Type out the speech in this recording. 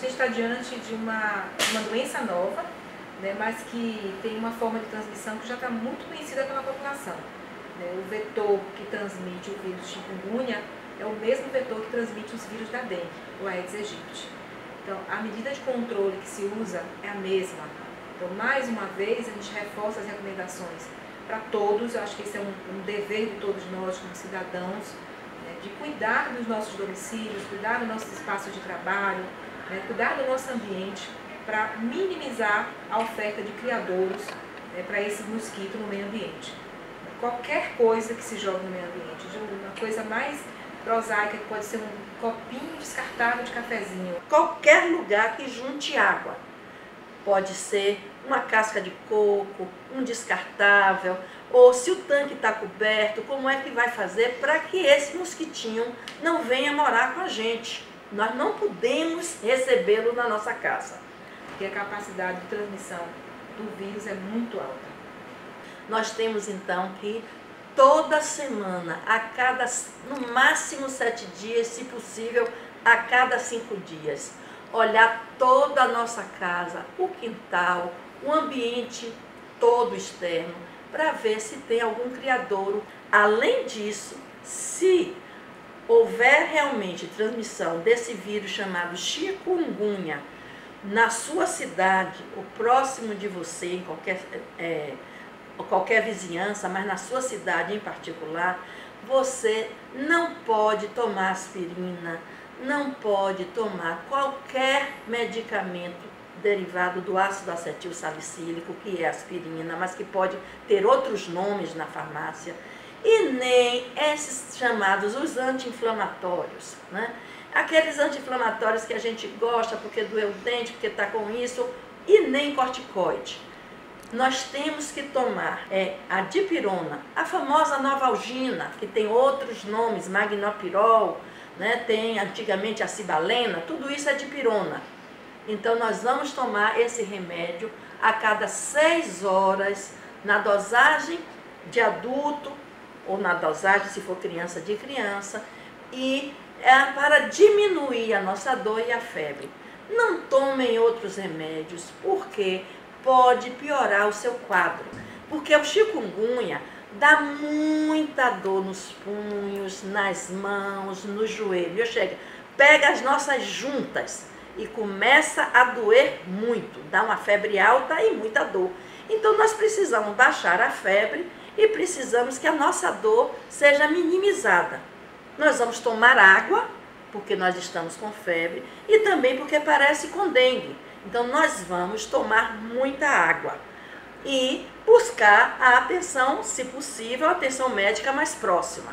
gente está diante de uma doença nova, né, mas que tem uma forma de transmissão que já está muito conhecida pela população. Né? O vetor que transmite o vírus chikungunya é o mesmo vetor que transmite os vírus da dengue, o Aedes aegypti. Então, a medida de controle que se usa é a mesma. Então, mais uma vez, a gente reforça as recomendações para todos. Eu acho que esse é um dever de todos nós, como cidadãos, né, de cuidar dos nossos domicílios, cuidar do nosso espaço de trabalho, né, cuidar do nosso ambiente, para minimizar a oferta de criadouros, né, para esse mosquito no meio ambiente. Qualquer coisa que se joga no meio ambiente, uma coisa mais prosaica, que pode ser um copinho descartável de cafezinho. Qualquer lugar que junte água. Pode ser uma casca de coco, um descartável, ou se o tanque está coberto, como é que vai fazer para que esse mosquitinho não venha morar com a gente? Nós não podemos recebê-lo na nossa casa. Porque a capacidade de transmissão do vírus é muito alta. Nós temos então que toda semana, no máximo 7 dias, se possível, a cada 5 dias, olhar toda a nossa casa, o quintal, o ambiente todo externo, para ver se tem algum criadouro. Além disso, se houver realmente transmissão desse vírus chamado chikungunya na sua cidade, ou próximo de você, em qualquer vizinhança, mas na sua cidade em particular, você não pode tomar aspirina, não pode tomar qualquer medicamento derivado do ácido acetil salicílico, que é aspirina, mas que pode ter outros nomes na farmácia, e nem esses chamados os anti-inflamatórios, né? Aqueles anti-inflamatórios que a gente gosta porque doeu o dente, porque está com isso, e nem corticoide. Nós temos que tomar a dipirona, a famosa novalgina, que tem outros nomes, magnopirol, né? Tem antigamente a cibalena, tudo isso é dipirona. Então nós vamos tomar esse remédio a cada 6 horas, na dosagem de adulto, ou na dosagem, se for criança, de criança, e para diminuir a nossa dor e a febre. Não tomem outros remédios, porque pode piorar o seu quadro. Porque o chikungunya dá muita dor nos punhos, nas mãos, no joelho. Pega as nossas juntas e começa a doer muito, dá uma febre alta e muita dor. Então nós precisamos baixar a febre e precisamos que a nossa dor seja minimizada. Nós vamos tomar água, porque nós estamos com febre, e também porque parece com dengue. Então nós vamos tomar muita água e buscar a atenção, se possível, a atenção médica mais próxima.